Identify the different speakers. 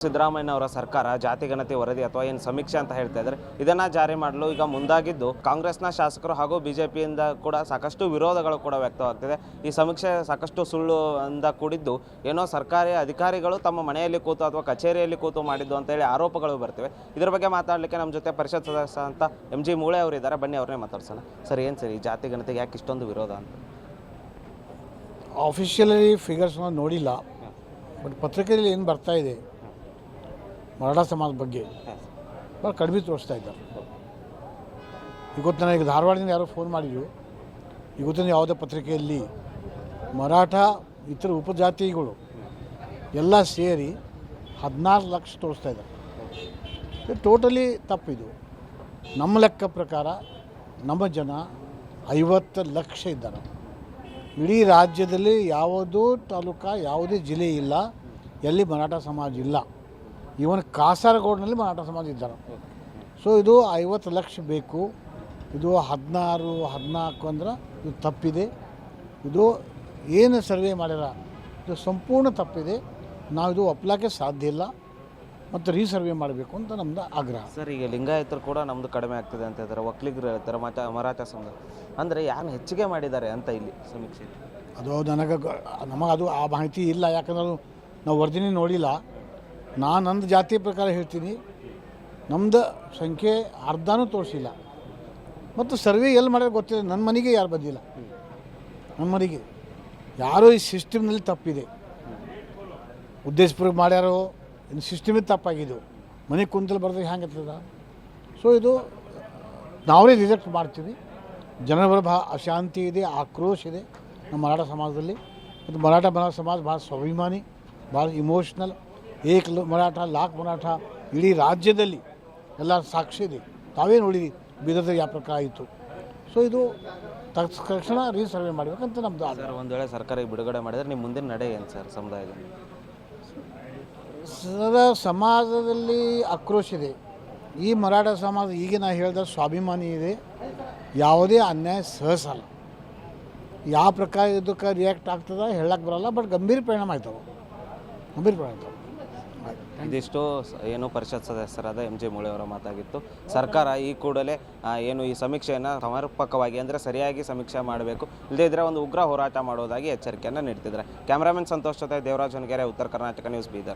Speaker 1: ಸಿದ್ದರಾಮಯ್ಯ ಅವರ ಸರ್ಕಾರ ಜಾತಿಗಣತಿ ವರದಿ ಅಥವಾ ಏನು ಸಮೀಕ್ಷೆ ಅಂತ ಹೇಳ್ತಾ ಇದ್ದಾರೆ, ಇದನ್ನು ಜಾರಿ ಮಾಡಲು ಈಗ ಮುಂದಾಗಿದ್ದು ಕಾಂಗ್ರೆಸ್ನ ಶಾಸಕರು ಹಾಗೂ ಬಿಜೆಪಿಯಿಂದ ಕೂಡ ಸಾಕಷ್ಟು ವಿರೋಧಗಳು ಕೂಡ ವ್ಯಕ್ತವಾಗ್ತಿದೆ. ಈ ಸಮೀಕ್ಷೆ ಸಾಕಷ್ಟು ಸುಳ್ಳು ಅಂದ ಕೂಡಿದ್ದು, ಏನೋ ಸರ್ಕಾರಿ ಅಧಿಕಾರಿಗಳು ತಮ್ಮ ಮನೆಯಲ್ಲಿ ಕೂತು ಅಥವಾ ಕಚೇರಿಯಲ್ಲಿ ಕೂತು ಮಾಡಿದ್ದು ಅಂತೇಳಿ ಆರೋಪಗಳು ಬರ್ತಿವೆ. ಇದರ ಬಗ್ಗೆ ಮಾತಾಡಲಿಕ್ಕೆ ನಮ್ಮ ಜೊತೆ ಪರಿಷತ್ ಸದಸ್ಯ ಅಂತ MG ಮೂಳೆ ಅವರು ಇದ್ದಾರೆ. ಬನ್ನಿ ಅವ್ರನ್ನೇ ಮಾತಾಡ್ಸೋಣ. ಸರ್, ಏನು ಸರ್ ಈ ಜಾತಿಗಣತಿಗೆ ಯಾಕೆ ಇಷ್ಟೊಂದು ವಿರೋಧ ಅಂತ?
Speaker 2: ಆಫಿಷಿಯಲಿ ಫಿಗರ್ಸ್ನ ನೋಡಿಲ್ಲ, ಬಟ್ ಪತ್ರಿಕೆಯಲ್ಲಿ ಏನು ಬರ್ತಾ ಇದೆ ಮರಾಠ ಸಮಾಜದ ಬಗ್ಗೆ ಭಾಳ ಕಡಿಮೆ ತೋರಿಸ್ತಾ ಇದ್ದಾರೆ. ಇವತ್ತು ನನಗೆ ಧಾರವಾಡದಿಂದ ಯಾರೋ ಫೋನ್ ಮಾಡಿದ್ರು, ಇವತ್ತಿನ ಯಾವುದೇ ಪತ್ರಿಕೆಯಲ್ಲಿ ಮರಾಠ ಇತರ ಉಪಜಾತಿಗಳು ಎಲ್ಲ ಸೇರಿ 14 ಲಕ್ಷ ತೋರಿಸ್ತಾ ಇದ್ದಾರೆ. ಟೋಟಲಿ ತಪ್ಪಿದು. ನಮ್ಮ ಲೆಕ್ಕ ಪ್ರಕಾರ ನಮ್ಮ ಜನ 50 ಲಕ್ಷ ಇದ್ದಾರೆ. ಇಡೀ ರಾಜ್ಯದಲ್ಲಿ ಯಾವುದೂ ತಾಲೂಕು, ಯಾವುದೇ ಜಿಲ್ಲೆ ಇಲ್ಲ ಎಲ್ಲಿ ಮರಾಠ ಸಮಾಜ ಇಲ್ಲ. ಇವನ್ ಕಾಸರಗೋಡಿನಲ್ಲಿ ಮರಾಠ ಸಮಾಜ ಇದ್ದಾರೆ. ಸೊ ಇದು 50 ಲಕ್ಷ ಬೇಕು. ಇದು 16, 14 ಅಂದ್ರೆ ಇದು ತಪ್ಪಿದೆ. ಇದು ಏನು ಸರ್ವೆ ಮಾಡ್ಯಾರ ಇದು ಸಂಪೂರ್ಣ ತಪ್ಪಿದೆ. ನಾವು ಇದು ಒಪ್ಪಲಿಕ್ಕೆ ಸಾಧ್ಯ ಇಲ್ಲ ಮತ್ತು ರೀಸರ್ವೆ ಮಾಡಬೇಕು ಅಂತ ನಮ್ಮದು ಆಗ್ರಹ.
Speaker 1: ಸರ್, ಈಗ ಲಿಂಗಾಯತರು ಕೂಡ ನಮ್ಮದು ಕಡಿಮೆ ಆಗ್ತಿದೆ ಅಂತ ಹೇಳ್ತಾರೆ, ಒಕ್ಕಲಿಗರು ಹೇಳ್ತಾರೆ, ಮರಾಠ ಸಮಾಜ ಅಂದರೆ ಯಾರು ಹೆಚ್ಚಿಗೆ ಮಾಡಿದ್ದಾರೆ ಅಂತ ಇಲ್ಲಿ ಸಮೀಕ್ಷೆ?
Speaker 2: ಅದು ನಮಗದು ಆ ಮಾಹಿತಿ ಇಲ್ಲ, ಯಾಕಂದ್ರೆ ನಾವು ವರದಿನೇ ನೋಡಿಲ್ಲ. ನಾನು ನಂದು ಜಾತಿ ಪ್ರಕಾರ ಹೇಳ್ತೀನಿ, ನಮ್ಮದು ಸಂಖ್ಯೆ ಅರ್ಧನೂ ತೋರಿಸಿಲ್ಲ. ಮತ್ತು ಸರ್ವೆ ಎಲ್ಲಿ ಮಾಡೋದು ಗೊತ್ತಿಲ್ಲ. ನನ್ನ ಮನೆಗೆ ಯಾರು ಬಂದಿಲ್ಲ. ನನ್ನ ಮನೆಗೆ ಯಾರೋ ಈ ಸಿಸ್ಟಮ್ನಲ್ಲಿ ತಪ್ಪಿದೆ, ಉದ್ದೇಶಪೂರ್ವಕ ಮಾಡ್ಯಾರೋ ಇನ್ನು ಸಿಸ್ಟಮೇ ತಪ್ಪಾಗಿದ್ದು. ಮನೆ ಕುಂತಲ್ಲಿ ಬರೆದ್ರೆ ಹ್ಯಾಂಗೆ ಇರ್ತದ? ಸೊ ಇದು ನಾವೇ ರಿಜೆಕ್ಟ್ ಮಾಡ್ತೀವಿ. ಜನರ ಭಾಳ ಅಶಾಂತಿ ಇದೆ, ಆಕ್ರೋಶ ಇದೆ ನಮ್ಮ ಮರಾಠ ಸಮಾಜದಲ್ಲಿ. ಮತ್ತು ಮರಾಠ ಸಮಾಜ ಭಾಳ ಸ್ವಾಭಿಮಾನಿ, ಭಾಳ ಇಮೋಷ್ನಲ್. ಮರಾಠ ಲಾಖ್ ಮರಾಠ ಇಡೀ ರಾಜ್ಯದಲ್ಲಿ ಎಲ್ಲ ಸಾಕ್ಷಿ ಇದೆ. ತಾವೇ ನೋಡಿದ್ವಿ ಬೀದರ್ದಾಗ ಯಾವ ಪ್ರಕಾರ ಆಯಿತು. ಸೊ ಇದು ತಕ್ಷಣ ರೀಸರ್ವೆ ಮಾಡಬೇಕಂತ ನಮ್ಮದು.
Speaker 1: ಸರ್, ಒಂದು ವೇಳೆ ಸರ್ಕಾರ ಬಿಡುಗಡೆ ಮಾಡಿದರೆ ನಿಮ್ಮ ಮುಂದಿನ ನಡೆ ಏನು ಸರ್ ಸಮುದಾಯದಲ್ಲಿ?
Speaker 2: ಸಮಾಜದಲ್ಲಿ ಆಕ್ರೋಶ ಇದೆ. ಈ ಮರಾಠ ಸಮಾಜ ಈಗ ನಾ ಹೇಳಿದ ಸ್ವಾಭಿಮಾನಿ ಇದೆ, ಯಾವುದೇ ಅನ್ಯಾಯ ಸಹಸಲ್ಲ. ಯಾವ ಪ್ರಕಾರ ಇದಕ್ಕೆ ರಿಯಾಕ್ಟ್ ಆಗ್ತದೆ ಹೇಳಕ್ಕೆ ಬರೋಲ್ಲ, ಬಟ್ ಗಂಭೀರ ಪರಿಣಾಮ ಆಯ್ತವೆ, ಗಂಭೀರ ಪರಿಣಾಮ.
Speaker 1: ಇದಿಷ್ಟು ಏನು ಪರಿಷತ್ ಸದಸ್ಯರಾದ MG ಮೂಳೆ ಅವರ ಮಾತಾಗಿತ್ತು. ಸರ್ಕಾರ ಈ ಕೂಡಲೇ ಏನು ಈ ಸಮೀಕ್ಷೆಯನ್ನು ಸಮರ್ಪಕವಾಗಿ ಅಂದರೆ ಸರಿಯಾಗಿ ಸಮೀಕ್ಷೆ ಮಾಡಬೇಕು, ಇಲ್ಲದೇ ಇದ್ದರೆ ಒಂದು ಉಗ್ರ ಹೋರಾಟ ಮಾಡೋದಾಗಿ ಎಚ್ಚರಿಕೆಯನ್ನು ನೀಡ್ತಿದ್ದಾರೆ. ಕ್ಯಾಮ್ರಾಮನ್ ಸಂತೋಷ್ ಜೊತೆ ದೇವರಾಜ್ ಹೊನಗೆರೆ, ಉತ್ತರ ಕರ್ನಾಟಕ ನ್ಯೂಸ್, ಬೀದರ್.